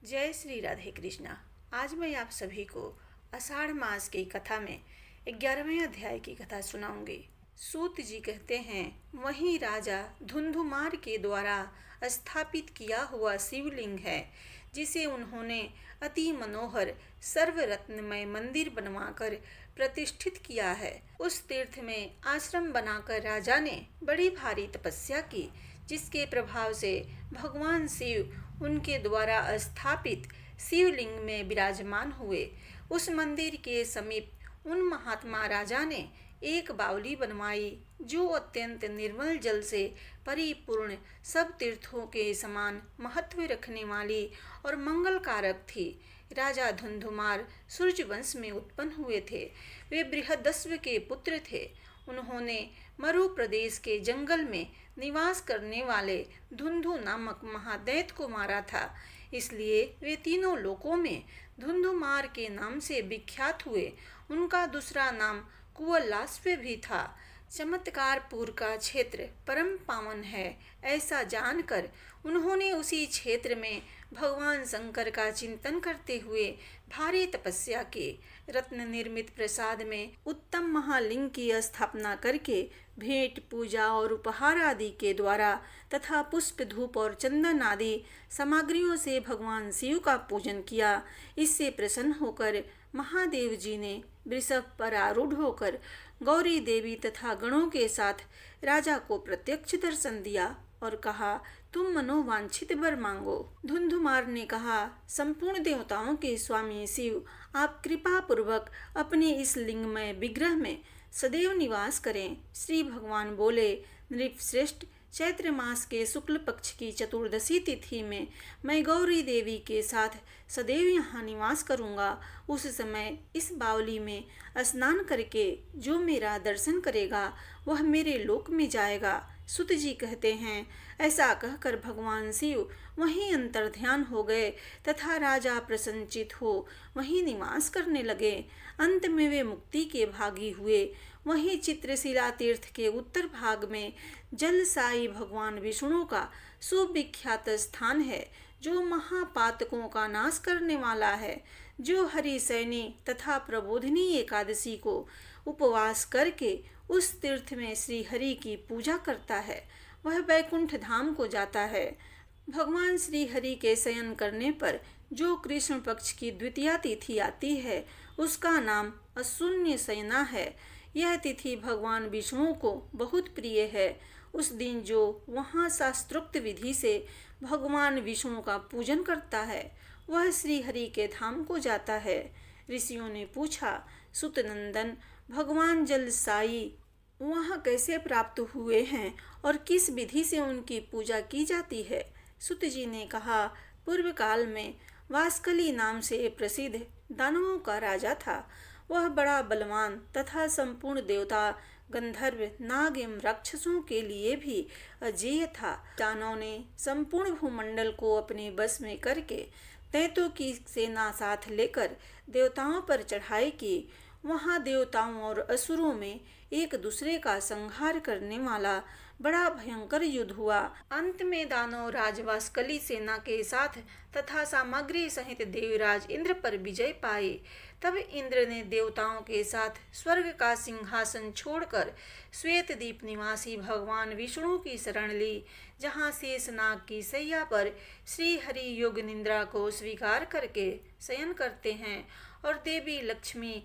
जय श्री राधे कृष्णा। आज मैं आप सभी को आषाढ़ मास की कथा में 11वें अध्याय की कथा सुनाऊंगी। सूत जी कहते हैं, वही राजा धुंधुमार के द्वारा स्थापित किया हुआ शिवलिंग है, जिसे उन्होंने अति मनोहर सर्वरत्नमय मंदिर बनवाकर प्रतिष्ठित किया है। उस तीर्थ में आश्रम बनाकर राजा ने बड़ी भारी तपस्या की, जिसके प्रभाव से भगवान शिव उनके द्वारा स्थापित शिवलिंग में विराजमान हुए। उस मंदिर के समीप उन महात्मा राजा ने एक बावली बनवाई, जो अत्यंत निर्मल जल से परिपूर्ण, सब तीर्थों के समान महत्व रखने वाली और मंगलकारक थी। राजा धुंधुमार सूर्यवंश में उत्पन्न हुए थे। वे बृहदस्व के पुत्र थे। उन्होंने मरु प्रदेश के जंगल में निवास करने वाले धुंधु नामक महादैत्य को मारा था। इसलिए वे तीनों लोकों में धुंधुमार के नाम से विख्यात हुए। उनका दूसरा नाम कुवलाश्व भी था। चमत्कारपुर का क्षेत्र परम पावन है, ऐसा जानकर उन्होंने उसी क्षेत्र में भगवान शंकर का चिंतन करते हुए भारी तपस्या की। रत्न निर्मित प्रसाद में उत्तम महालिंग की स्थापना करके भेंट, पूजा और उपहार आदि के द्वारा तथा पुष्प, धूप और चंदन आदि सामग्रियों से भगवान शिव का पूजन किया। इससे प्रसन्न होकर महादेव जी ने वृषभ पर आरूढ़ होकर गौरी देवी तथा गणों के साथ राजा को प्रत्यक्ष दर्शन दिया और कहा, तुम मनोवांछित वर मांगो। धुंधुमार ने कहा, संपूर्ण देवताओं के स्वामी शिव, आप कृपा पूर्वक अपने इस लिंगमय विग्रह में सदैव निवास करें। श्री भगवान बोले, नृपश्रेष्ठ, चैत्र मास के शुक्ल पक्ष की चतुर्दशी तिथि में मैं गौरी देवी के साथ सदैव यहाँ निवास करूँगा। उस समय इस बावली में स्नान करके जो मेरा दर्शन करेगा वह मेरे लोक में जाएगा। सुत जी कहते हैं, ऐसा कहकर भगवान शिव वहीं अंतर्ध्यान हो गए तथा राजा प्रसन्नचित हो वहीं निवास करने लगे। अंत में वे मुक्ति के भागी हुए। वहीं चित्रशिला तीर्थ के उत्तर भाग में जलसाई भगवान विष्णु का सुविख्यात स्थान है, जो महापातकों का नाश करने वाला है। जो हरिशयनी तथा प्रबोधिनी एकादशी को उपवास करके उस तीर्थ में श्री हरि की पूजा करता है, वह वैकुंठ धाम को जाता है। भगवान श्री हरि के शयन करने पर जो कृष्ण पक्ष की द्वितीया तिथि आती है, उसका नाम अशून्य शयना है। यह तिथि भगवान विष्णु को बहुत प्रिय है। उस दिन जो वहाँ शास्त्रोक्त विधि से भगवान विष्णु का पूजन करता है, वह श्री हरि के धाम को जाता है। ऋषियों ने पूछा, सुतनंदन, भगवान जलसाई वहाँ कैसे प्राप्त हुए हैं और किस विधि से उनकी पूजा की जाती है? सुत जी ने कहा, पूर्व काल में वास्कली नाम से प्रसिद्ध दानवों का राजा था। वह बड़ा बलवान तथा संपूर्ण देवता, गंधर्व, नाग एवं राक्षसों के लिए भी अजेय था। दानवों ने संपूर्ण भूमंडल को अपने बस में करके दैत्यों की सेना साथ लेकर देवताओं पर चढ़ाई की। वहाँ देवताओं और असुरों में एक दूसरे का संहार करने वाला बड़ा भयंकर युद्ध हुआ। अंत में दानव राज वास्कली सेना के साथ तथा सामग्री सहित देवराज इंद्र पर विजय पाई। तब इंद्र ने देवताओं के साथ स्वर्ग का सिंहासन छोड़कर श्वेतद्वीप निवासी भगवान विष्णु की शरण ली, जहाँ शेषनाग की शैया पर श्री हरि योग निद्रा को स्वीकार करके शयन करते हैं और देवी लक्ष्मी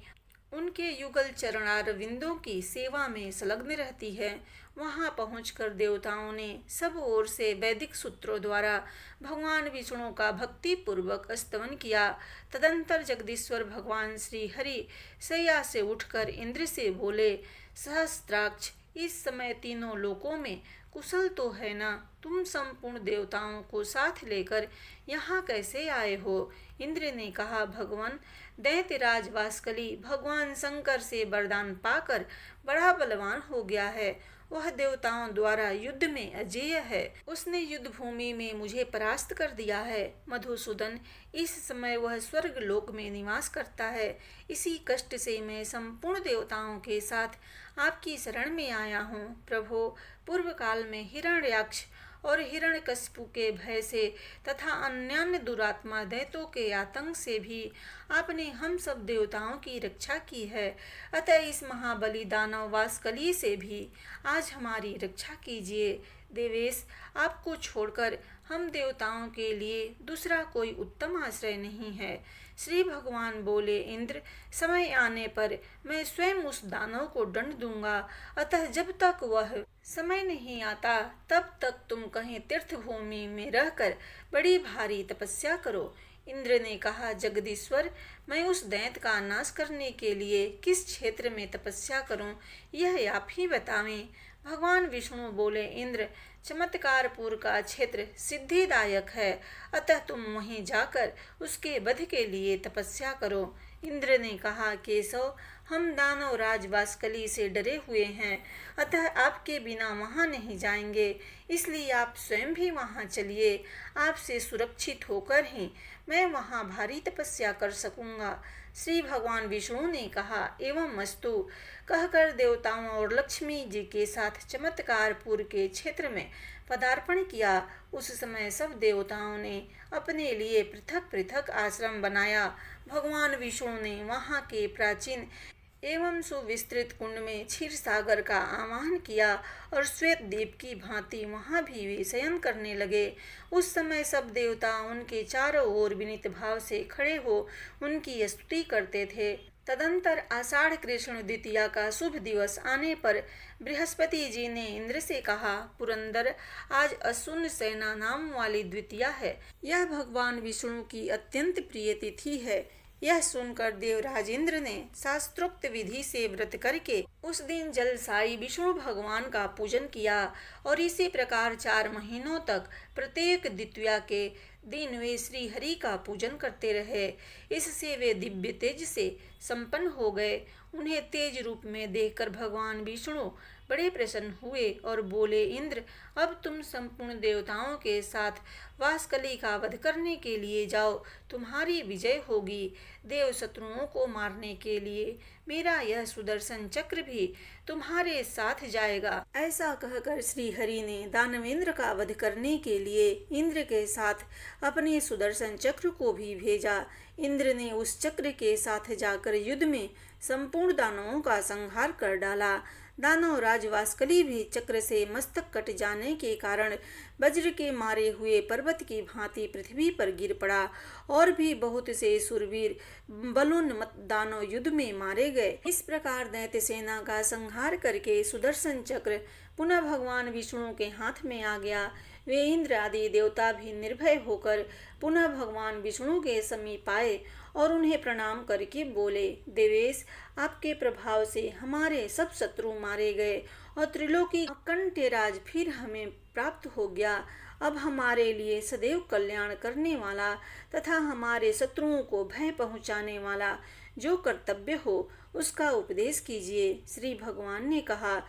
उनके युगल चरणारविंदों की सेवा में संलग्न रहती है। वहां पहुंचकर देवताओं ने सब ओर से वैदिक सूत्रों द्वारा भगवान विष्णु का भक्ति पूर्वक स्तवन किया। तदंतर जगदीश्वर भगवान श्री हरि शैया से उठकर इंद्र से बोले, सहस्त्राक्ष, इस समय तीनों लोकों में कुशल तो है ना? तुम संपूर्ण देवताओं को साथ लेकर यहाँ कैसे आए हो? इंद्र ने कहा, भगवान, दैत्यराज वास्कली भगवान शंकर से वरदान पाकर बड़ा बलवान हो गया है। वह देवताओं द्वारा युद्ध में अजेय है। उसने युद्ध भूमि में मुझे परास्त कर दिया है। मधुसूदन, इस समय वह स्वर्ग लोक में निवास करता है। इसी कष्ट से मैं संपूर्ण देवताओं के साथ आपकी शरण में आया हूँ। प्रभो, पूर्व काल में हिरण्याक्ष और हिरण्यकशिपु के भय से तथा अन्यान्य दुरात्मा दैत्यों के आतंक से भी आपने हम सब देवताओं की रक्षा की है। अतः इस महाबली दानव वासकली से भी आज हमारी रक्षा कीजिए। देवेश, आपको छोड़कर हम देवताओं के लिए दूसरा कोई उत्तम आश्रय नहीं है। श्री भगवान बोले, इंद्र, समय आने पर मैं स्वयं उस दानव को दंड दूंगा। अतः जब तक वह समय नहीं आता तब तक तुम कहीं तीर्थ भूमि में रहकर बड़ी भारी तपस्या करो। इंद्र ने कहा, जगदीश्वर, मैं उस दैत्य का नाश करने के लिए किस क्षेत्र में तपस्या करूं, यह आप ही बतावें। भगवान विष्णु बोले, इंद्र, चमत्कारपुर का क्षेत्र सिद्धिदायक है, अतः तुम वहीं जाकर उसके वध के लिए तपस्या करो। इंद्र ने कहा, केशव, हम दानव राज वासकली से डरे हुए हैं, अतः आपके बिना वहां नहीं जाएंगे, इसलिए आप स्वयं भी वहां चलिए। आपसे सुरक्षित होकर ही मैं वहां भारी तपस्या कर सकूंगा। श्री भगवान विष्णु ने कहा, एवं अस्तु कहकर देवताओं और लक्ष्मी जी के साथ चमत्कारपुर के क्षेत्र में पदार्पण किया। उस समय सब देवताओं ने अपने लिए पृथक पृथक आश्रम बनाया। भगवान विष्णु ने वहाँ के प्राचीन एवं सुविस्तृत कुंड में क्षीर सागर का आवाहन किया और श्वेत दीप की भांति वहाँ भी वे शयन करने लगे। उस समय सब देवता उनके चारों ओर विनीत भाव से खड़े हो उनकी स्तुति करते थे। तदंतर आषाढ़ कृष्ण द्वितीया का शुभ दिवस आने पर बृहस्पति जी ने इंद्र से कहा, पुरंदर, आज अश्विन सेना नाम वाली द्वितीया है। यह भगवान विष्णु की अत्यंत प्रिय तिथि है। यह सुनकर देवराज इंद्र ने शास्त्रोक्त विधि से व्रत करके उस दिन जलसाई विष्णु भगवान का पूजन किया और इसी प्रकार 4 महीनों तक प्रत्येक द्वितीया के दिन वे श्री हरि का पूजन करते रहे। इससे वे दिव्य तेज से संपन्न हो गए। उन्हें तेज रूप में देखकर भगवान विष्णु बड़े प्रसन्न हुए और बोले, इंद्र, अब तुम संपूर्ण देवताओं के साथ वासकली का वध करने के लिए जाओ, तुम्हारी विजय होगी। देव शत्रुओं को मारने के लिए मेरा यह सुदर्शन चक्र भी तुम्हारे साथ जाएगा। ऐसा कहकर श्री हरि ने दानवेंद्र का वध करने के लिए इंद्र के साथ अपने सुदर्शन चक्र को भी भेजा। इंद्र ने उस चक्र के साथ जाकर युद्ध में संपूर्ण दानवों का संहार कर डाला। दानव राज वासकली भी चक्र से मस्तक कट जाने के कारण वज्र के मारे हुए पर्वत की भांति पृथ्वी पर गिर पड़ा और भी बहुत से सुरवीर बलोन्मत्त दानव युद्ध में मारे गए। इस प्रकार दैत्य सेना का संहार करके सुदर्शन चक्र पुनः भगवान विष्णु के हाथ में आ गया। वे इंद्र आदि देवता भी निर्भय होकर पुनः भगवान विष्णु के समीप आए और उन्हें प्रणाम करके बोले, देवेश, आपके प्रभाव से हमारे सब शत्रु मारे गए और त्रिलोकी कंठराज फिर हमें प्राप्त हो गया। अब हमारे लिए सदैव कल्याण करने वाला तथा हमारे शत्रुओं को भय पहुँचाने वाला जो कर्तव्य हो उसका उपदेश कीजिए। श्री भगवान ने कहा,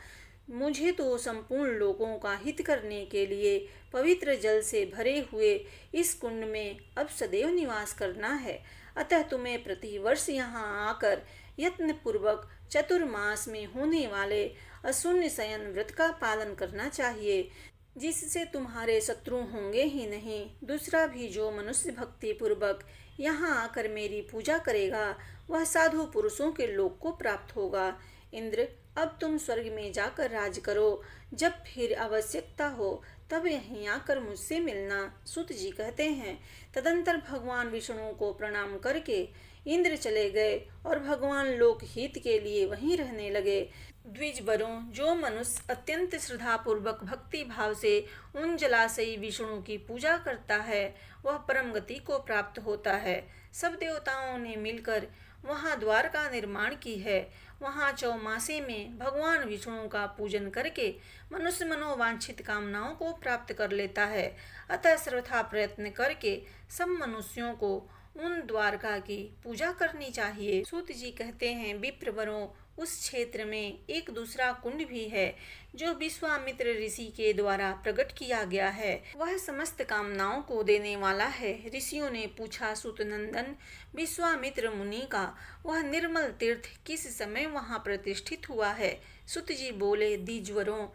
मुझे तो संपूर्ण लोगों का हित करने के लिए पवित्र जल से भरे हुए इस कुंड में अब सदैव निवास करना है। अतः तुम्हें प्रतिवर्ष यहाँ आकर यत्न पूर्वक चतुर्मास में होने वाले अशून्य शयन व्रत का पालन करना चाहिए, जिससे तुम्हारे शत्रु होंगे ही नहीं, दूसरा भी जो मनुष्य भक्ति पूर्वक यहाँ आकर मेरी पूजा करेगा वह साधु पुरुषों के लोक को प्राप्त होगा। इंद्र, अब तुम स्वर्ग में जाकर राज करो। जब फिर आवश्यकता हो तब यहीं आकर मुझसे मिलना। सूत जी कहते हैं, तदंतर भगवान विष्णु को प्रणाम करके इंद्र चले गए और भगवान लोक हित के लिए वहीं रहने लगे। द्विजवरों, जो मनुष्य अत्यंत श्रद्धापूर्वक भक्ति भाव से उन जलाशयी विष्णु की पूजा करता है वह परम गति को प्राप्त होता है। सब देवताओं ने मिलकर वहाँ द्वार का निर्माण की है। वहाँ चौमासे में भगवान विष्णु का पूजन करके मनुष्य मनोवांछित कामनाओं को प्राप्त कर लेता है। अतः सर्वथा प्रयत्न करके सब मनुष्यों को उन द्वारका की पूजा करनी चाहिए। सूत जी कहते हैं, विप्रवरों, उस क्षेत्र में एक दूसरा कुंड भी है जो विश्वामित्र ऋषि के द्वारा प्रकट किया गया है। वह समस्त कामनाओं को देने वाला है। ऋषियों ने पूछा, सूतनंदन, विश्वामित्र मुनि का वह निर्मल तीर्थ किस समय वहाँ प्रतिष्ठित हुआ है? सूत जी बोले, द्विजवरों,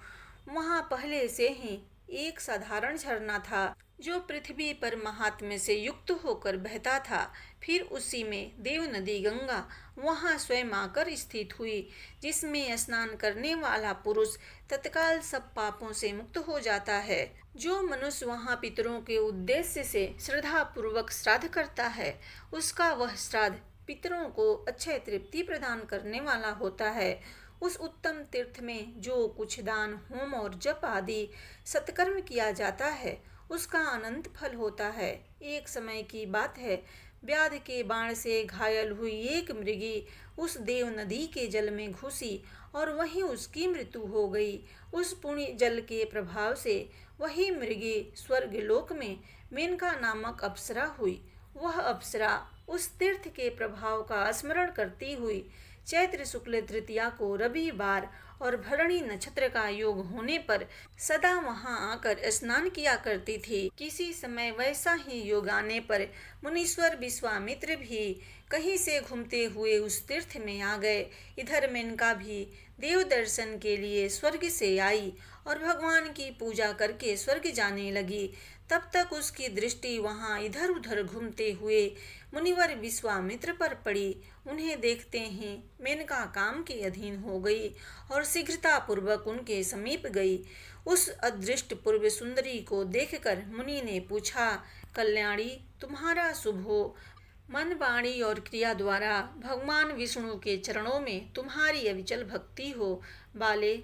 वहाँ पहले से ही एक साधारण झरना था जो पृथ्वी पर महात्म्य से युक्त होकर बहता था। फिर उसी में देव नदी गंगा वहां स्वयं आकर स्थित हुई, जिसमें स्नान करने वाला पुरुष तत्काल सब पापों से मुक्त हो जाता है। जो मनुष्य वहां पितरों के उद्देश्य से श्रद्धा पूर्वक श्राद्ध करता है, उसका वह श्राद्ध पितरों को अक्षय तृप्ति प्रदान करने वाला होता है। उस उत्तम तीर्थ में जो कुछ दान, होम और जप आदि सत्कर्म किया जाता है, उसका अनंत फल होता है। एक समय की बात है, व्याध के बाण से घायल हुई एक मृगी उस देव नदी के जल में घुसी और वहीं उसकी मृत्यु हो गई। उस पुण्य जल के प्रभाव से वही मृगी स्वर्गलोक में मेनका नामक अप्सरा हुई। वह अप्सरा उस तीर्थ के प्रभाव का स्मरण करती हुई चैत्र शुक्ल तृतीया को रविवार और भरणी नक्षत्र का योग होने पर सदा वहां आकर स्नान किया करती थी। किसी समय वैसा ही योग आने पर मुनीश्वर विश्वामित्र भी कहीं से घूमते हुए उस तीर्थ में आ गए। इधर मेनका भी देव दर्शन के लिए स्वर्ग से आई और भगवान की पूजा करके स्वर्ग जाने लगी। तब तक उसकी दृष्टि वहां इधर उधर घूमते हुए मुनिवर विश्वामित्र पर पड़ी। उन्हें देखते ही मेनका काम के अधीन हो गई और शीघ्रता पूर्वक उनके समीप गई। उस अदृष्ट पूर्व सुंदरी को देखकर मुनि ने पूछा, कल्याणी, तुम्हारा शुभ हो। मन, वाणी और क्रिया द्वारा भगवान विष्णु के चरणों में तुम्हारी अविचल भक्ति हो। बाले,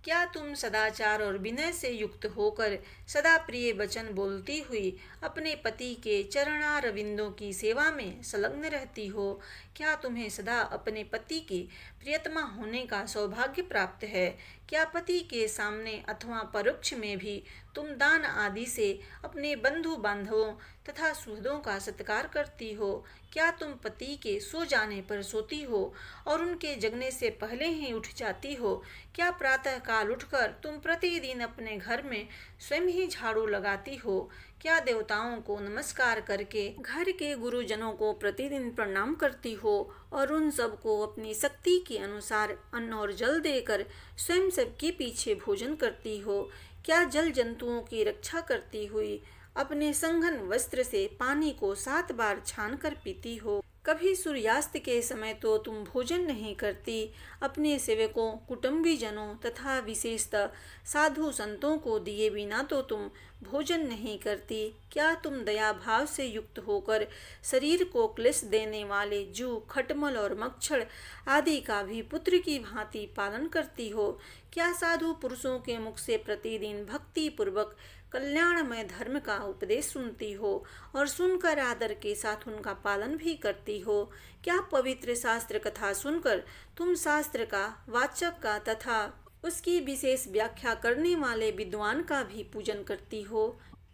क्या तुम सदाचार और विनय से युक्त होकर सदा प्रिय वचन बोलती हुई अपने पति के चरणारविंदों की सेवा में संलग्न रहती हो? क्या तुम्हें सदा अपने पति की प्रियतमा होने का सौभाग्य प्राप्त है? क्या पति के सामने अथवा परोक्ष में भी तुम दान आदि से अपने बंधु बांधवों तथा सुहृदों का सत्कार करती हो? क्या तुम पति के सो जाने पर सोती हो और उनके जगने से पहले ही उठ जाती हो? क्या प्रातः काल उठकर तुम प्रतिदिन अपने घर में स्वयं ही झाड़ू लगाती हो? क्या देवताओं को नमस्कार करके घर के गुरुजनों को प्रतिदिन प्रणाम करती हो और उन सबको अपनी शक्ति के अनुसार अन्न और जल देकर स्वयं सबके पीछे भोजन करती हो? क्या जल जंतुओं की रक्षा करती हुई अपने संघन वस्त्र से पानी को 7 बार छान कर पीती हो? कभी सूर्यास्त के समय तो तुम भोजन नहीं करती। अपने सेवकों, कुटुंबीजनों तथा विशेषतः साधु संतों को दिए बिना तो तुम भोजन नहीं करती। क्या तुम दया भाव से युक्त होकर शरीर को क्लेश देने वाले जू, खटमल और मच्छर आदि का भी पुत्र की भांति पालन करती हो? क्या साधु पुरुषों के मुख से प्रतिदिन भक्ति पूर्वक कल्याणमय धर्म का उपदेश सुनती हो और सुनकर आदर के साथ उनका पालन भी करती हो? क्या पवित्र शास्त्र कथा सुनकर तुम शास्त्र का, वाचक का तथा उसकी विशेष व्याख्या करने वाले विद्वान का भी पूजन करती हो?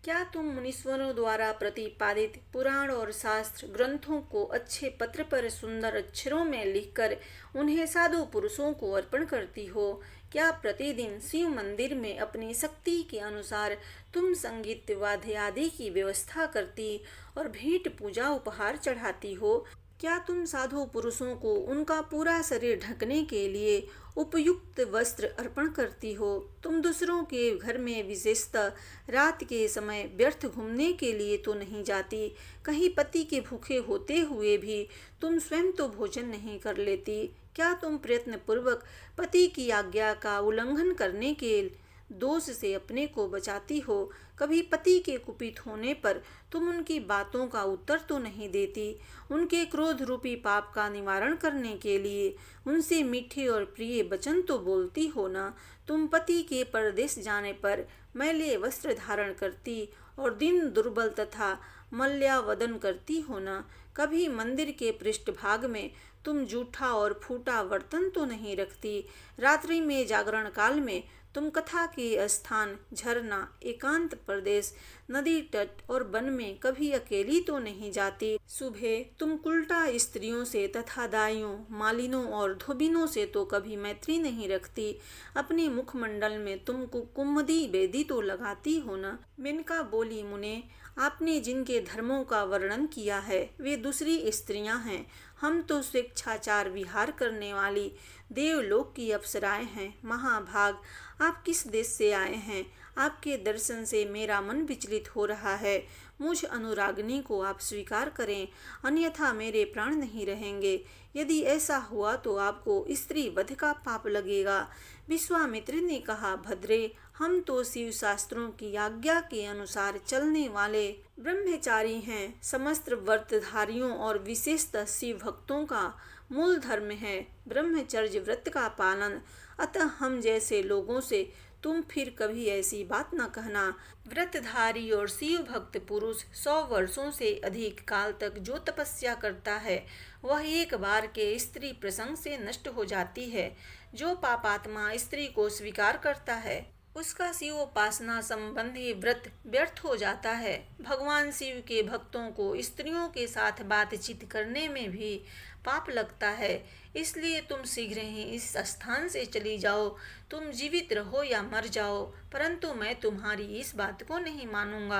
क्या तुम मुनीश्वरों द्वारा प्रतिपादित पुराण और शास्त्र ग्रंथों को अच्छे पत्र पर सुंदर अक्षरों में लिखकर उन्हें साधु पुरुषों को अर्पण करती हो? क्या प्रतिदिन शिव मंदिर में अपनी शक्ति के अनुसार तुम संगीत वाद्य आदि की व्यवस्था करती और भेंट पूजा उपहार चढ़ाती हो? क्या तुम साधु पुरुषों को उनका पूरा शरीर ढकने के लिए उपयुक्त वस्त्र अर्पण करती हो? तुम दूसरों के घर में विशेषतः रात के समय व्यर्थ घूमने के लिए तो नहीं जाती। कहीं पति के भूखे होते हुए भी तुम स्वयं तो भोजन नहीं कर लेती। क्या तुम प्रयत्न पूर्वक पति की आज्ञा का उल्लंघन करने के दोष से अपने को बचाती हो? कभी पति के कुपित होने पर तुम उनकी बातों का उत्तर तो नहीं देती। उनके क्रोध रूपी पाप का निवारण करने के लिए उनसे मीठे और प्रिय वचन तो बोलती हो ना। तुम पति के परदेश जाने पर मैले वस्त्र धारण करती और दिन दुर्बल तथा मल्यावदन करती हो ना। कभी मंदिर के पृष्ठभाग में तुम जूठा और फूटा बर्तन तो नहीं रखती। रात्रि में जागरण काल में तुम कथा के स्थान, झरना, एकांत प्रदेश, नदी तट और वन में कभी अकेली तो नहीं जाती। सुबह तुम उल्टा स्त्रियों से तथा दाइयों, मालिनों और धोबिनों से तो कभी मैत्री नहीं रखती। अपने मुखमंडल में तुम कुमुदी बेदी तो लगाती हो ना। मेनका बोली, मुने, आपने जिनके धर्मों का वर्णन किया है वे दूसरी स्त्रियां हैं। हम तो स्वेच्छाचार विहार करने वाली देवलोक की अप्सराएं हैं। महाभाग, आप किस देश से आए हैं? आपके दर्शन से मेरा मन विचलित हो रहा है। मुझ अनुरागिनी को आप स्वीकार करें, अन्यथा मेरे प्राण नहीं रहेंगे। यदि ऐसा हुआ तो आपको स्त्री वध का पाप लगेगा। विश्वामित्र ने कहा, भद्रे, हम तो शिव शास्त्रों की आज्ञा के अनुसार चलने वाले ब्रह्मचारी हैं। समस्त व्रतधारियों और विशेषतः शिव भक्तों का मूल धर्म है ब्रह्मचर्य व्रत का पालन। अतः हम जैसे लोगों से तुम फिर कभी ऐसी बात न कहना। व्रतधारी और शिव भक्त पुरुष 100 वर्षों से अधिक काल तक जो तपस्या करता है वह एक बार के स्त्री प्रसंग से नष्ट हो जाती है। जो पापात्मा स्त्री को स्वीकार करता है उसका शिव उपासना संबंधी व्रत व्यर्थ हो जाता है। भगवान शिव के भक्तों को स्त्रियों के साथ बातचीत करने में भी पाप लगता है। इसलिए तुम शीघ्र ही इस स्थान से चली जाओ। तुम जीवित रहो या मर जाओ, परंतु मैं तुम्हारी इस बात को नहीं मानूंगा।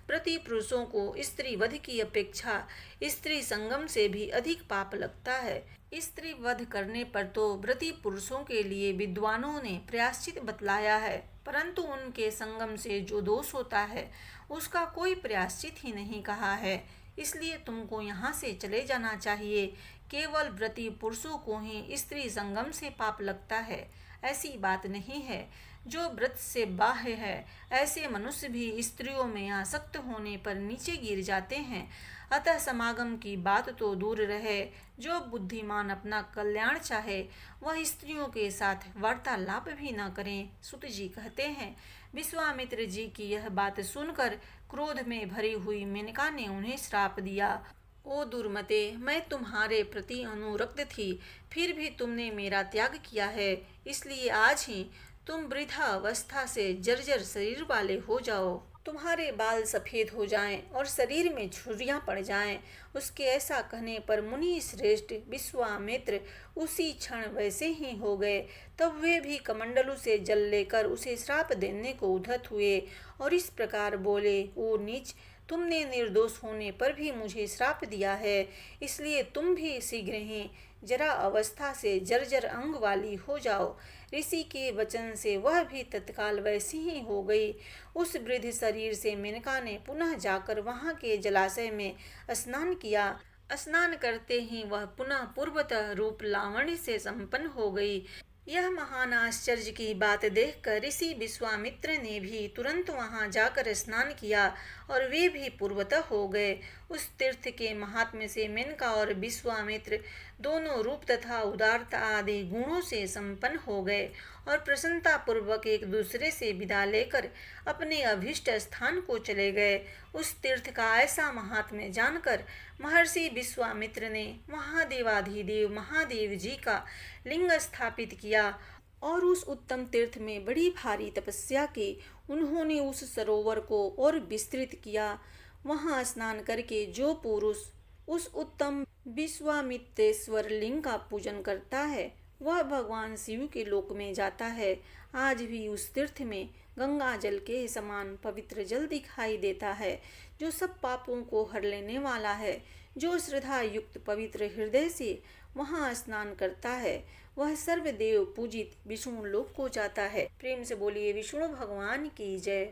प्रति पुरुषों को स्त्री वध की अपेक्षा स्त्री संगम से भी अधिक पाप लगता है। स्त्री वध करने पर तो व्रती पुरुषों के लिए विद्वानों ने प्रायश्चित बतलाया है, परंतु उनके संगम से जो दोष होता है उसका कोई प्रायश्चित ही नहीं कहा है। इसलिए तुमको यहाँ से चले जाना चाहिए। केवल व्रती पुरुषों को ही स्त्री संगम से पाप लगता है, ऐसी बात नहीं है। जो व्रत से बाह्य है ऐसे मनुष्य भी स्त्रियों में आसक्त होने पर नीचे गिर जाते हैं। अतः समागम की बात तो दूर रहे। जो बुद्धिमान अपना कल्याण चाहे वह स्त्रियों के साथ वार्तालाप भी न करें। सुत जी कहते हैं, विश्वामित्र जी की यह बात सुनकर क्रोध में भरी हुई मेनका ने उन्हें श्राप दिया। ओ दुर्मते, मैं तुम्हारे प्रति अनुरक्त थी, फिर भी तुमने मेरा त्याग किया है। इसलिए आज ही तुम वृद्धा अवस्था से जर्जर शरीर वाले हो जाओ। तुम्हारे बाल सफेद हो जाएं और शरीर में झुर्रियां पड़ जाएं। उसके ऐसा कहने पर मुनि श्रेष्ठ विश्वामित्र उसी क्षण वैसे ही हो गए। तब वे भी कमंडलू से जल लेकर उसे श्राप देने को उद्धत हुए और इस प्रकार बोले, ओ नीच, तुमने निर्दोष होने पर भी मुझे श्राप दिया है, इसलिए तुम भी शीघ्र ही जरा अवस्था से जर्जर अंग वाली हो जाओ। ऋषि के वचन से वह भी तत्काल वैसी ही हो गई। उस वृद्ध शरीर से मेनका ने पुनः जाकर वहां के जलाशय में स्नान किया। स्नान करते ही वह पुनः पूर्वतः रूप लावण्य से संपन्न हो गई। यह महान आश्चर्य की बात देखकर ऋषि विश्वामित्र ने भी तुरंत वहां जाकर स्नान किया और वे भी पूर्वतः हो गए। उस तीर्थ के महात्म्य से मेनका और विश्वामित्र दोनों रूप तथा उदारता आदि गुणों से संपन्न हो गए और प्रसन्नता पूर्वक एक दूसरे से विदा लेकर अपने अभीष्ट स्थान को चले गए। उस तीर्थ का ऐसा महात्म्य जानकर महर्षि विश्वामित्र ने महादेवाधिदेव महादेव जी का लिंग स्थापित किया और उस उत्तम तीर्थ में बड़ी भारी तपस्या की। उन्होंने उस सरोवर को और विस्तृत किया। वहां स्नान करके जो पुरुष उस उत्तम विश्वामित्रेश्वर लिंग का पूजन करता है वह भगवान शिव के लोक में जाता है। आज भी उस तीर्थ में गंगा जल के समान पवित्र जल दिखाई देता है, जो सब पापों को हर लेने वाला है। जो श्रद्धा युक्त पवित्र हृदय से वहां स्नान करता है वह सर्वदेव पूजित विष्णु लोक को जाता है। प्रेम से बोलिए विष्णु भगवान की जय।